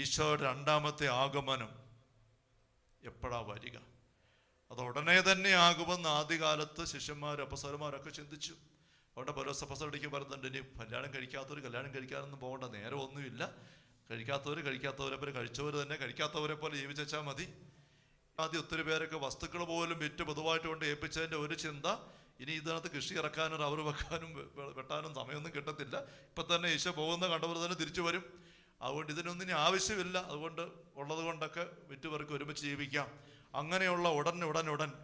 ഈശോയുടെ രണ്ടാമത്തെ ആഗമനം എപ്പോഴാ വരിക? അത് ഉടനെ തന്നെ ആകുമെന്ന് ആദ്യകാലത്ത് ശിഷ്യന്മാരും അപ്പസ്തലന്മാരൊക്കെ ചിന്തിച്ചു. അവിടെ പൗലോസ് അപ്പോസ്തലൻ പറയുന്നുണ്ട്, ഇനി കല്യാണം കഴിക്കാത്തവർ കല്യാണം കഴിക്കാനൊന്നും പോകേണ്ട, നേരെ ഒന്നുമില്ല. കഴിക്കാത്തവരെ പോലെ കഴിച്ചവർ തന്നെ കഴിക്കാത്തവരെ പോലെ ജീവിച്ചാൽ മതി. ആദ്യം ഒത്തിരി പേരൊക്കെ വസ്തുക്കൾ പോലും വിറ്റ് പൊതുവായിട്ട് കൊണ്ട് ഏൽപ്പിച്ചതിൻ്റെ ഒരു ചിന്ത, ഇനി ഇതിനകത്ത് കൃഷി ഇറക്കാനും റബ്ബർ വെക്കാനും വെട്ടാനും സമയമൊന്നും കിട്ടത്തില്ല. ഇപ്പം തന്നെ ഈശോ പോകുന്ന കണ്ടവർ തന്നെ തിരിച്ചു വരും. അതുകൊണ്ട് ഇതിനൊന്നും ഇനി ആവശ്യമില്ല. അതുകൊണ്ട് ഉള്ളത് കൊണ്ടൊക്കെ വിറ്റുപേർക്ക് ഒരുമിച്ച് ജീവിക്കാം. അങ്ങനെയുള്ള ഉടൻ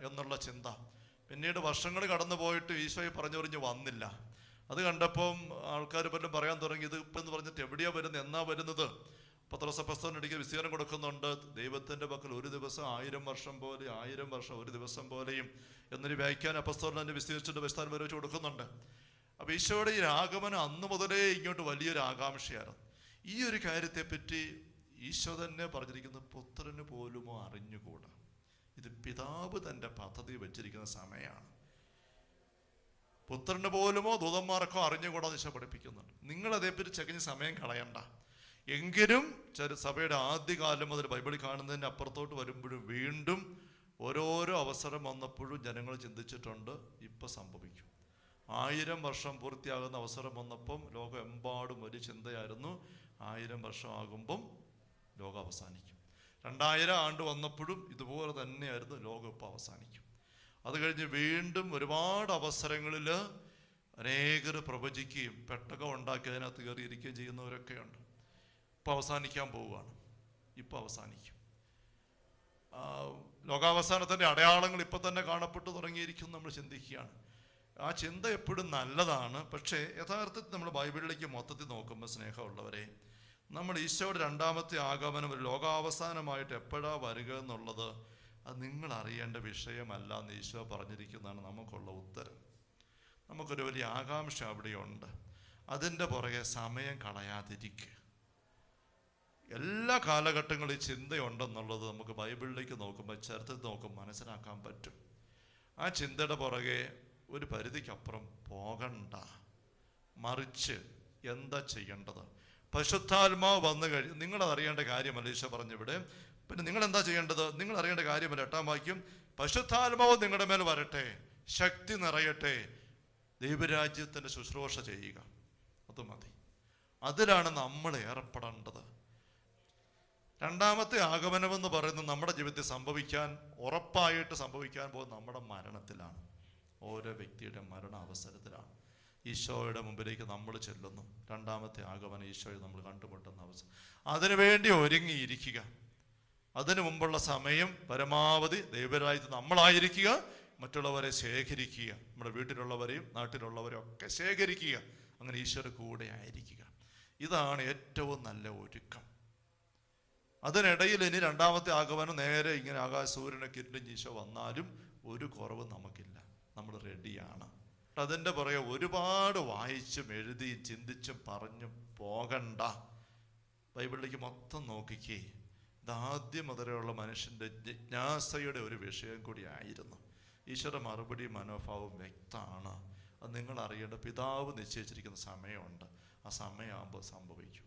എന്നുള്ള ചിന്ത. പിന്നീട് വർഷങ്ങൾ കടന്നു പോയിട്ട് ഈശോയെ പറഞ്ഞ് വന്നില്ല. അത് കണ്ടപ്പം ആൾക്കാർ പലരും പറയാൻ തുടങ്ങി, ഇത് ഇപ്പം എന്ന് പറഞ്ഞിട്ട് എവിടെയാണ് വരുന്നത്, എന്നാ വരുന്നത്? പത്രോസ് അപ്പോസ്തലനിടയ്ക്ക് വിശദീകരണം കൊടുക്കുന്നുണ്ട്. ദൈവത്തിൻ്റെ പക്കൽ ഒരു ദിവസം 1000 വർഷം പോലെ, 1000 വർഷം ഒരു ദിവസം പോലെയും എന്നൊരു വ്യാഖ്യാനം അപ്പോസ്തലൻ തന്നെ വിശദീകരിച്ചിട്ട് വിസ്താരം വരെ വെച്ച് കൊടുക്കുന്നുണ്ട്. അപ്പോൾ ഈശോയുടെ ഈ ആഗമനം അന്ന് മുതലേ ഇങ്ങോട്ട് വലിയൊരു ആകാംക്ഷയായിരുന്നു. ഈ ഒരു കാര്യത്തെപ്പറ്റി ഈശോ തന്നെ പറഞ്ഞിരിക്കുന്നത്, പുത്രന് പോലുമോ അറിഞ്ഞുകൂടാ, ഇത് പിതാവ് തൻ്റെ പദ്ധതി വെച്ചിരിക്കുന്ന സമയമാണ്. പുത്രന് പോലുമോ ദൂതന്മാർക്കോ അറിഞ്ഞുകൂടാന്ന് ഈശോ പഠിപ്പിക്കുന്നുണ്ട്. നിങ്ങളതേപ്പറ്റി ചകഞ്ഞ് സമയം കളയണ്ട. എങ്കിലും സഭയുടെ ആദ്യകാലം മുതൽ ബൈബിളിൽ കാണുന്നതിന് അപ്പുറത്തോട്ട് വരുമ്പോഴും വീണ്ടും ഓരോരോ അവസരം വന്നപ്പോഴും ജനങ്ങൾ ചിന്തിച്ചിട്ടുണ്ട്, ഇപ്പം സംഭവിക്കും. 1000 വർഷം പൂർത്തിയാകുന്ന അവസരം വന്നപ്പം ലോകമെമ്പാടും ഒരു ചിന്തയായിരുന്നു, 1000 വർഷം ആകുമ്പം ലോകം അവസാനിക്കും. 2000 ആണ്ട് വന്നപ്പോഴും ഇതുപോലെ തന്നെയായിരുന്നു, ലോകം ഇപ്പം അവസാനിക്കും. അത് കഴിഞ്ഞ് വീണ്ടും ഒരുപാട് അവസരങ്ങളിൽ അനേകർ പ്രവചിക്കുകയും പെട്ടകം ഉണ്ടാക്കി അതിനകത്ത് കയറിയിരിക്കുകയും ചെയ്യുന്നവരൊക്കെയുണ്ട്. ഇപ്പം അവസാനിക്കാൻ പോവുകയാണ്, ഇപ്പം അവസാനിക്കും. ലോകാവസാനത്തിൻ്റെ അടയാളങ്ങൾ ഇപ്പം തന്നെ കാണപ്പെട്ടു തുടങ്ങിയിരിക്കും. നമ്മൾ ചിന്തിക്കുകയാണ്. ആ ചിന്ത എപ്പോഴും നല്ലതാണ്. പക്ഷേ യഥാർത്ഥത്തിൽ നമ്മൾ ബൈബിളിലേക്ക് മൊത്തത്തിൽ നോക്കുമ്പോൾ, സ്നേഹമുള്ളവരെ, നമ്മൾ ഈശോയുടെ രണ്ടാമത്തെ ആഗമനം ഒരു ലോകാവസാനമായിട്ട് എപ്പോഴാണ് വരിക എന്നുള്ളത് അത് നിങ്ങൾ അറിയേണ്ട വിഷയമല്ല എന്ന് ഈശോ പറഞ്ഞിരിക്കുന്നതാണ് നമുക്കുള്ള ഉത്തരം. നമുക്കൊരു വലിയ ആകാംക്ഷ അവിടെയുണ്ട്. അതിൻ്റെ പുറകെ സമയം കളയാതിരിക്കുക. എല്ലാ കാലഘട്ടങ്ങളിൽ ഈ ചിന്തയുണ്ടെന്നുള്ളത് നമുക്ക് ബൈബിളിലേക്ക് നോക്കുമ്പോൾ, ചരിത്രത്തിൽ നോക്കുമ്പോൾ മനസ്സിലാക്കാൻ പറ്റും. ആ ചിന്തയുടെ പുറകെ ഒരു പരിധിക്കപ്പുറം പോകണ്ട. മറിച്ച് എന്താ ചെയ്യേണ്ടത്? പരിശുദ്ധാത്മാവ് വന്നു കഴിഞ്ഞ് നിങ്ങളത് അറിയേണ്ട കാര്യമല്ല ഈശോ പറഞ്ഞിവിടെ. പിന്നെ നിങ്ങൾ എന്താ ചെയ്യേണ്ടത്? നിങ്ങൾ അറിയേണ്ട കാര്യമല്ല. 8-ാം വാക്യം, പരിശുദ്ധാത്മാവ് നിങ്ങളുടെ മേൽ വരട്ടെ, ശക്തി നിറയട്ടെ, ദൈവരാജ്യത്തിൻ്റെ ശുശ്രൂഷ ചെയ്യുക. അത് മതി. അതിലാണ് നമ്മൾ ഏർപ്പെടേണ്ടത്. രണ്ടാമത്തെ ആഗമനമെന്ന് പറയുന്നത് നമ്മുടെ ജീവിതത്തിൽ ഉറപ്പായിട്ട് സംഭവിക്കാൻ പോകുന്ന നമ്മുടെ മരണത്തിലാണ്. ഓരോ വ്യക്തിയുടെ മരണ അവസരത്തിലാണ് ഈശോയുടെ മുമ്പിലേക്ക് നമ്മൾ ചെല്ലുന്നു. രണ്ടാമത്തെ ആഗമനം ഈശോയെ നമ്മൾ കണ്ടുമുട്ടുന്ന അവസരം. അതിനുവേണ്ടി ഒരുങ്ങിയിരിക്കുക. അതിനു മുമ്പുള്ള സമയം പരമാവധി ദൈവരാജ്യത്തിൽ നമ്മളായിരിക്കുക, മറ്റുള്ളവരെ ശേഖരിക്കുക. നമ്മുടെ വീട്ടിലുള്ളവരെയും നാട്ടിലുള്ളവരെയും ഒക്കെ ശേഖരിക്കുക. അങ്ങനെ ഈശോയുടെ കൂടെ ആയിരിക്കുക. ഇതാണ് ഏറ്റവും നല്ല ഒരുക്കം. അതിനിടയിൽ ഇനി രണ്ടാമത്തെ ആഗമനം നേരെ ഇങ്ങനെ സൂര്യനൊക്കെ ഇരുട്ട് ഈശോ വന്നാലും ഒരു കുറവ് നമുക്കില്ല. നമ്മൾ റെഡിയാണ്. അതിൻ്റെ പുറകെ ഒരുപാട് വായിച്ചും എഴുതിയും ചിന്തിച്ചും പറഞ്ഞും പോകണ്ട. ബൈബിളിലേക്ക് മൊത്തം നോക്കിക്കേ. ഇതാദ്യം മുതലുള്ള മനുഷ്യൻ്റെ ജിജ്ഞാസയുടെ ഒരു വിഷയം കൂടി ആയിരുന്നു. ഈശ്വര മറുപടി മനോഭാവം വ്യക്തമാണ്. അത് നിങ്ങൾ അറിയേണ്ട. പിതാവ് നിശ്ചയിച്ചിരിക്കുന്ന സമയമുണ്ട്. ആ സമയമാകുമ്പോൾ സംഭവിക്കും.